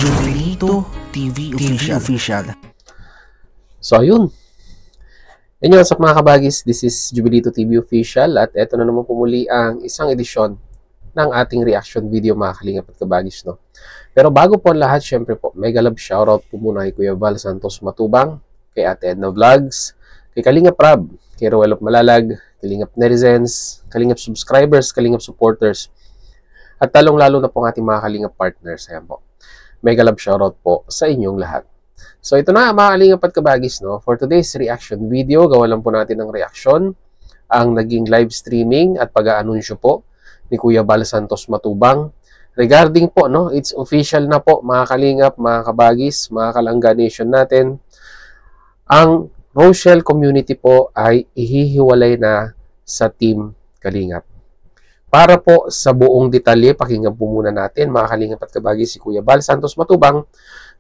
Jubilito TV Official. So ayun. Inyo sa mga kabagis, this is Jubilito TV Official at eto na naman pumuli ang isang edisyon ng ating reaction video mga kalingap at kabagis, no? Pero bago po ang lahat, syempre po, mega love shoutout po muna kay Kuya Val Santos Matubang, kay Ate Edna Vlogs, kay Kalingap Rab, kay Roel of Malalag, Kalingap Netizens, Kalingap subscribers, Kalingap supporters, at talong-lalo na po ang ating mga Kalingap partners. Ayan po. Mega love shoutout po sa inyong lahat. So ito na mga Kalingap at kabagis, no? For today's reaction video, gawa lang po natin ng reaction ang naging live streaming at pag-aanunsyo po ni Kuya Val Santos Matubang regarding po, no, it's official na po mga Kalingap, mga kabagis, mga Kalangga Nation natin, ang Rochelle community po ay ihihiwalay na sa Team Kalingap. Para po sa buong detalye, pakinggan po muna natin mga Kalingap at kabagis si Kuya Val Santos Matubang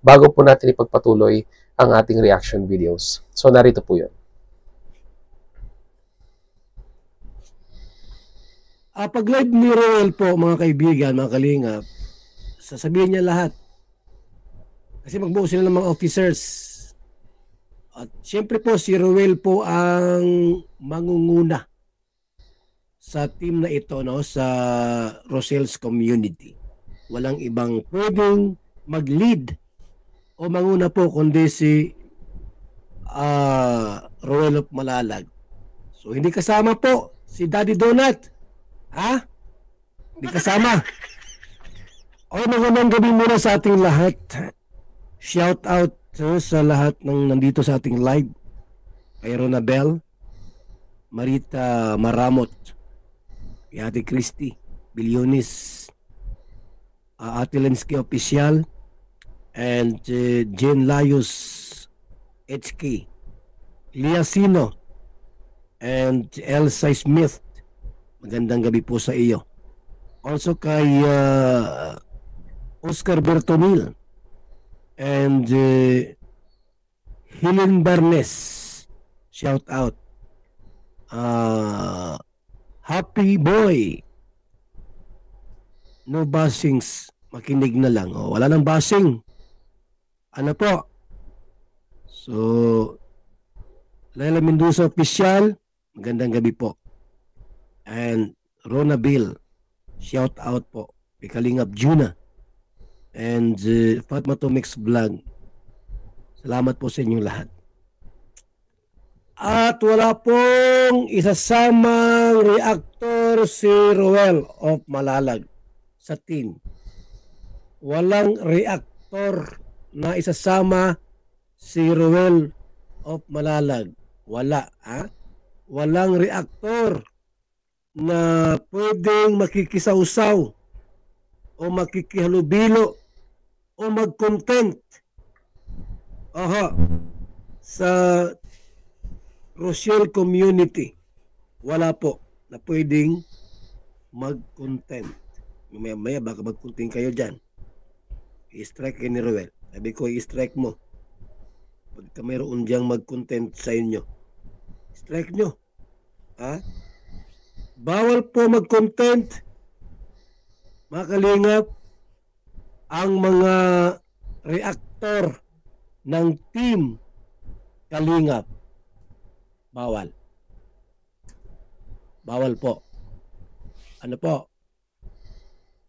bago po natin ipagpatuloy ang ating reaction videos. So narito po yun. Pag live ni Roel po mga kaibigan, mga Kalingap, sasabihin niya lahat. Kasi magbuo sila ng mga officers. At siyempre po si Roel po ang mangunguna sa team na ito, no, sa Rochelle's community. Walang ibang pwedeng mag-lead o manguna po kundi si Roel of Malalag. So hindi kasama po si Daddy Donut. Ha? Hindi kasama. O magandang gabi muna sa ating lahat. Shout out sa lahat ng nandito sa ating live. Kay Ronabel, Marita Maramot, Ate Christy Bilyonis, Ate Lensky Official, and Jen Layos HK, Liasino, and Elsa Smith. Magandang gabi po sa iyo. Also kay Oscar Bertonil and Helen Barnes. Shout out. Happy boy. No bashings. Makinig na lang. Oh, wala nang bashing. Ano po? So, Laila Mendoza Official, magandang gabi po. And Rona Bill, shout out po. Kalingap Juna. And Fatma Tomix Vlog. Salamat po sa inyong lahat. At wala pong isasamang reactor si Roel of Malalag sa team. Walang reactor na isasama si Roel of Malalag. Wala. Ha? Walang reactor na pwedeng makikisawsaw o makikihalubilo o mag-content sa Rochelle community. Wala po na pwedeng mag-content. Maya baka mag-content kayo dyan. I-strike kayo ni Roel. Sabi ko, i-strike mo. Pagka mayroon diyang mag-content sa inyo, strike nyo. Ha? Bawal po mag-content, mga Kalingap, ang mga reactor ng team Kalingap. Bawal. Bawal po. Ano po?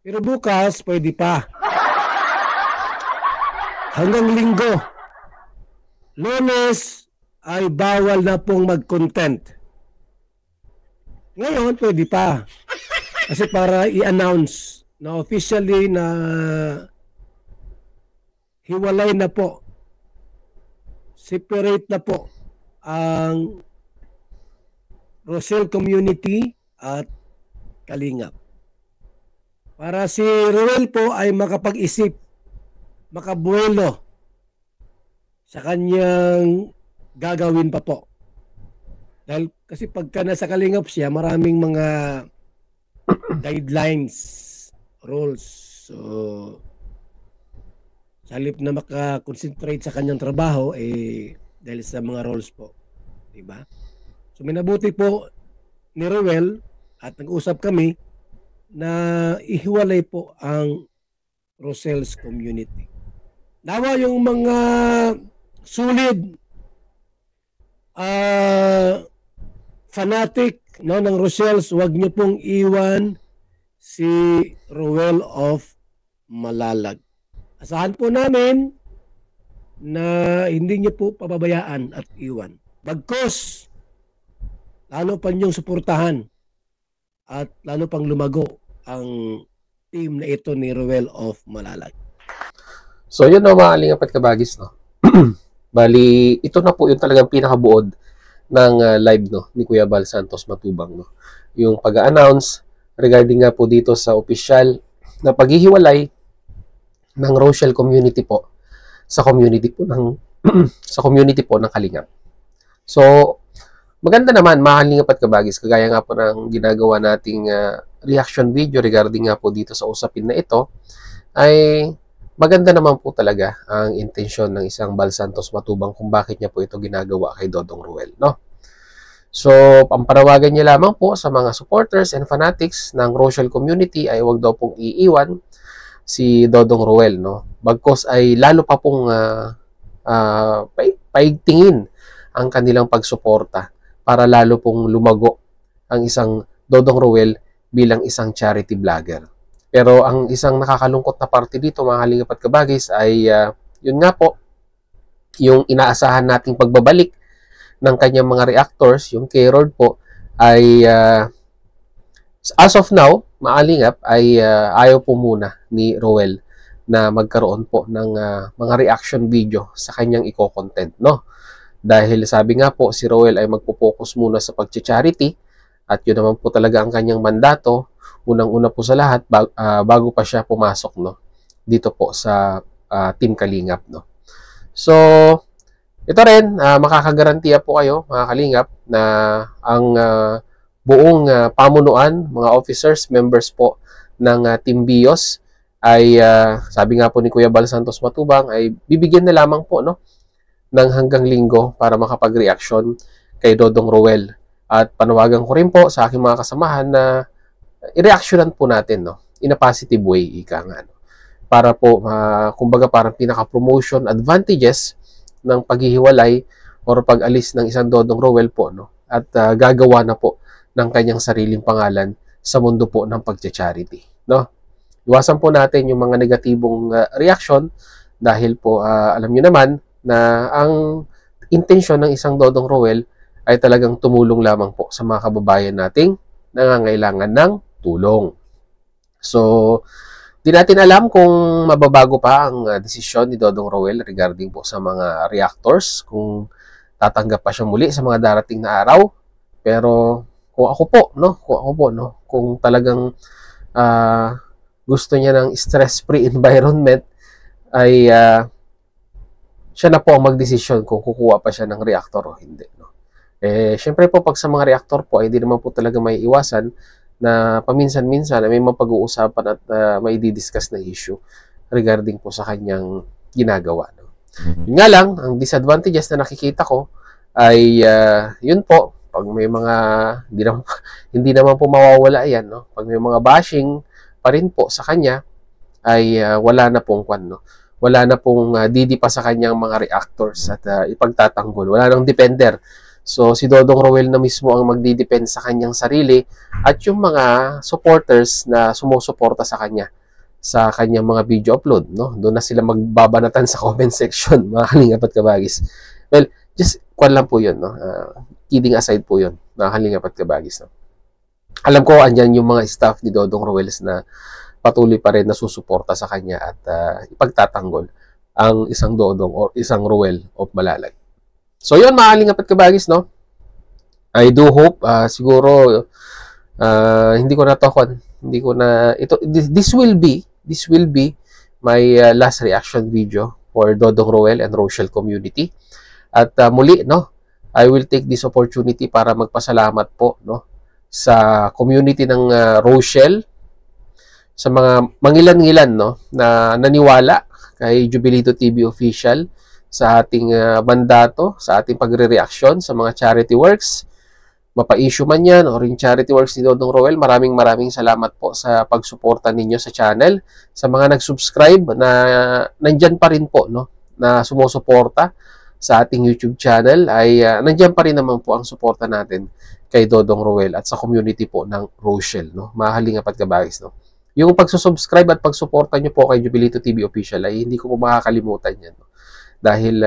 Pero bukas, pwede pa. Hanggang Linggo. Lunes ay bawal na pong mag-content. Ngayon, pwede pa. Kasi para i-announce na officially na hiwalay na po. Separate na po ang Rochelle community at Kalingap. Para si Roel po ay makapag-isip, makabuelo sa kanyang gagawin pa po. Dahil kasi pagka nasa Kalingap siya, maraming mga guidelines, rules. So, sa halip na makakonsentrate sa kanyang trabaho, dahil sa mga rules po. Diba? So minabuti po ni Roel at nag-usap kami na ihiwalay po ang Rochelle's community. Nawa yung mga solid fanatic no ng Rochelle's, wag niyo pong iwan si Roel of Malalag. Asahan po namin na hindi niyo po pababayaan at iwan. Bagkos, lalo pa niyong suportahan at lalo pang lumago ang team na ito ni Roel of Malalag. So, yun na mga Kalingap at Kabagis, no? Bali, ito na po yung talagang pinakabuod ng live, no, ni Kuya Bal Santos Matubang, no? Yung pag-announce regarding nga po dito sa official na paghihiwalay ng Rochelle community po sa community po ng sa community po ng Kalingap. So, maganda naman mga Kalingap at Kabagis, kagaya nga po ng ginagawa nating reaction video regarding nga po dito sa usapin na ito, ay maganda naman po talaga ang intensyon ng isang Bal Santos Matubang kung bakit niya po ito ginagawa kay Dodong Roel, no? So, ang panawagan niya lamang po sa mga supporters and fanatics ng Rochelle community ay huwag daw pong iiwan si Dodong Roel, no? Bagkos ay lalo pa pong paigtingin ang kanilang pagsuporta para lalo pong lumago ang isang Dodong Roel bilang isang charity vlogger. Pero ang isang nakakalungkot na parte dito, mga Kalingap at Kabagis, ay yun nga po, yung inaasahan nating pagbabalik ng kanyang mga reactors, yung K-Rod po, ay as of now, mga Kalingap, ay ayaw po muna ni Roel na magkaroon po ng mga reaction video sa kanyang i-content, no? Dahil sabi nga po, si Roel ay magpo-focus muna sa pag-charity at yun naman po talaga ang kanyang mandato. Unang-una po sa lahat, bago pa siya pumasok, no, dito po sa Team Kalingap, no. So, ito rin, makakagarantiya po kayo, mga Kalingap, na ang buong pamunuan, mga officers, members po ng Team Bios, ay sabi nga po ni Kuya Bal Santos Matubang, ay bibigyan na lamang po, no, ng hanggang linggo para makapag-reaction kay Dodong Roel. At panawagan ko rin po sa aking mga kasamahan na i-reactionan po natin, no, in a positive way, ika nga, no, para po kumbaga parang pinaka-promotion advantages ng paghihiwalay or pag-alis ng isang Dodong Roel po, no, at gagawa na po ng kanyang sariling pangalan sa mundo po ng pagcha-charity, no. Iwasan po natin yung mga negatibong reaction dahil po alam niyo naman na ang intensyon ng isang Dodong Roel ay talagang tumulong lamang po sa mga kababayan nating nangangailangan ng tulong. So, di natin alam kung mababago pa ang desisyon ni Dodong Roel regarding po sa mga reactors, kung tatanggap pa siya muli sa mga darating na araw. Pero kung ako po, no, kung talagang gusto niya ng stress-free environment, ay siya na po ang magdesisyon kung kukuha pa siya ng reactor o hindi, no. Syempre po, pag sa mga reactor po, ay hindi naman po talaga may iwasan na paminsan-minsan may mapag-uusapan at may di-discuss na issue regarding po sa kanyang ginagawa, no? Yun nga lang, ang disadvantages na nakikita ko ay yun po, pag may mga hindi naman po mawawala yan, no? Pag may mga bashing pa rin po sa kanya, ay wala na pong no? Wala na pong didipa sa kanyang mga reactors at ipagtatanggol. Wala nang defender. So, si Dodong Roel na mismo ang magdidepend sa kanyang sarili at yung mga supporters na sumusuporta sa kanya sa kanyang mga video upload, no? Doon na sila magbabanatan sa comment section, mga Kalingap at Kabagis. Well, just kwan lang po yun, no? Kidding aside po yun, mga Kalingap at Kabagis, no? Alam ko, andyan yung mga staff ni Dodong Roel na patuloy pa rin na susuporta sa kanya at ipagtatanggol ang isang Dodong or isang Roel of Malalag. So, yun, mga Kalingap at Kabagis, no? I do hope, siguro, hindi ko na, this will be my last reaction video for Dodong Roel and Rochelle community. At muli, no, I will take this opportunity para magpasalamat po, no, sa community ng Rochelle, sa mga mangilan-ngilan, no, na naniwala kay Jubilito TV Official sa ating mandato, sa ating pagre-reaksyon sa mga charity works. mapa-issue man yan or yung charity works ni Dodong Roel, maraming salamat po sa pagsuporta ninyo sa channel. Sa mga nag-subscribe na nandyan pa rin po, no, na sumusuporta sa ating YouTube channel, ay nandyan pa rin naman po ang suporta natin kay Dodong Roel at sa community po ng Rochelle, no, mga kalingap at kabagis, no. Yung pagsusubscribe at pagsuporta nyo po kay Jubilito TV Official ay hindi ko po makakalimutan yan, no? Dahil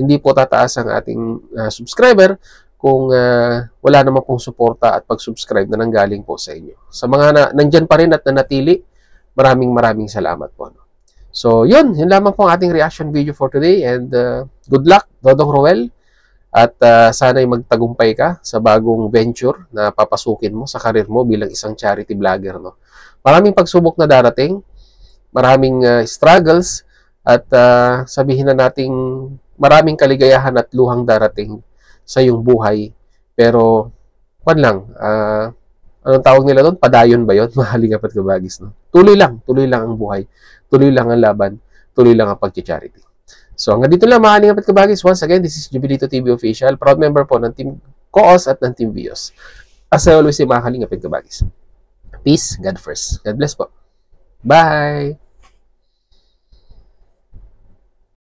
hindi po tataas ang ating subscriber kung wala naman pong suporta at pag-subscribe na nanggaling po sa inyo. Sa mga nandyan pa rin at nanatili, maraming salamat po, no? So, yun lamang po ang ating reaction video for today, and good luck, Dodong Roel, at sana'y magtagumpay ka sa bagong venture na papasukin mo sa karir mo bilang isang charity vlogger, no? Maraming pagsubok na darating, maraming struggles, at sabihin na nating maraming kaligayahan at luhang darating sa iyong buhay. Pero, lang, anong tawag nila doon? Padayon ba yun? Mahalingap at kabagis, no? Tuloy lang ang buhay. Tuloy lang ang laban. Tuloy lang ang pag-charity. So, hanggang dito lang, mahalingap at kabagis. Once again, this is Jubilito TV Official, proud member po ng Team Koos at ng Team Vios. As I always say, mahalingap at kabagis. Peace, God first. God bless po. Bye!